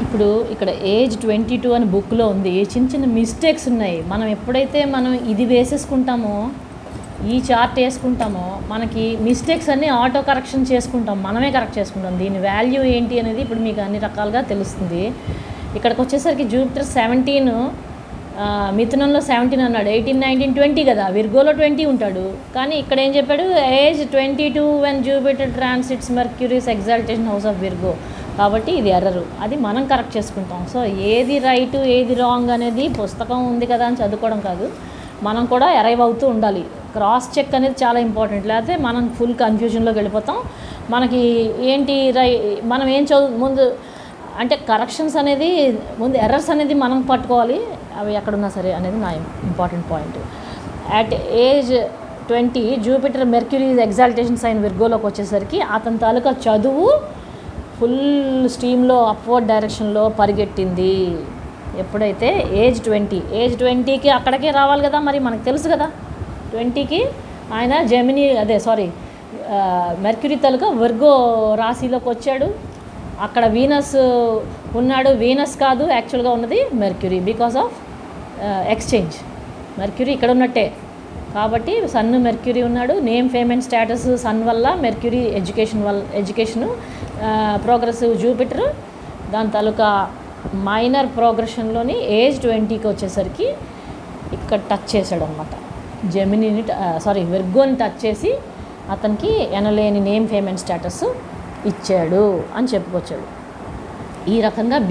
ఇప్పుడు ఇక్కడ ఏజ్ 22 అని బుక్లో ఉంది. చిన్న చిన్న మిస్టేక్స్ ఉన్నాయి. మనం ఎప్పుడైతే ఇది వేసేసుకుంటామో, ఈ చార్ట్ వేసుకుంటామో, మనకి మిస్టేక్స్ అన్నీ ఆటో కరెక్షన్ చేసుకుంటాం, మనమే కరెక్ట్ చేసుకుంటాం. దీని వాల్యూ ఏంటి అనేది ఇప్పుడు మీకు అన్ని రకాలుగా తెలుస్తుంది. ఇక్కడికి వచ్చేసరికి జూపిటర్ 17, మిథునంలో 17 అన్నాడు, 18, 19, 20 కదా, విర్గోలో 20 ఉంటాడు. కానీ ఇక్కడ ఏం చెప్పాడు, age 22 when Jupiter transits Mercury's exaltation house of Virgo. కాబట్టి ఇది ఎర్రరు, అది మనం కరెక్ట్ చేసుకుంటాం. సో ఏది రైట్ ఏది రాంగ్ అనేది పుస్తకం ఉంది కదా అని చదువుకోవడం కాదు, మనం కూడా అరైవ్ అవుతూ ఉండాలి. క్రాస్ చెక్ అనేది చాలా ఇంపార్టెంట్, లేకపోతే మనం ఫుల్ కన్ఫ్యూజన్లోకి వెళ్ళిపోతాం. మనకి ఏంటి మనం ఏం ముందు అంటే కరెక్షన్స్ అనేది ముందు, ఎర్రర్స్ అనేది మనం పట్టుకోవాలి, అవి ఎక్కడున్నా సరే అనేది నా important point. At age 20 Jupiter Mercury exaltation sign విర్గోలోకి వచ్చేసరికి అతని తాలూకా చదువు ఫుల్ స్ట్రీమ్లో అప్వర్డ్ డైరెక్షన్లో పరిగెట్టింది. ఎప్పుడైతే ఏజ్ 20కి అక్కడికే రావాలి కదా, మరి మనకు తెలుసు కదా 20కి ఆయన మెర్క్యూరీ తాలూకా విర్గో రాశిలోకి వచ్చాడు. అక్కడ వీనస్ ఉన్నాడు, వీనస్ కాదు యాక్చువల్గా ఉన్నది Mercury, because of exchange. Mercury ఇక్కడ ఉన్నట్టే కాబట్టి సన్ మెర్క్యూరీ ఉన్నాడు. Name fame and status sun వల్ల, మెర్క్యూరీ ఎడ్యుకేషను ప్రోగ్రెసివ్ జూపిటర్, దాని తాలూకా మైనర్ ప్రోగ్రెషన్లోని ఏజ్ 20కి వచ్చేసరికి ఇక్కడ టచ్ చేశాడు అనమాట. విర్గోని టచ్ చేసి అతనికి ఎనలేని నేమ్ ఫేమ్ అండ్ స్టేటస్ ఇచ్చాడు అని చెప్పుకొచ్చాడు. ఈ రకంగా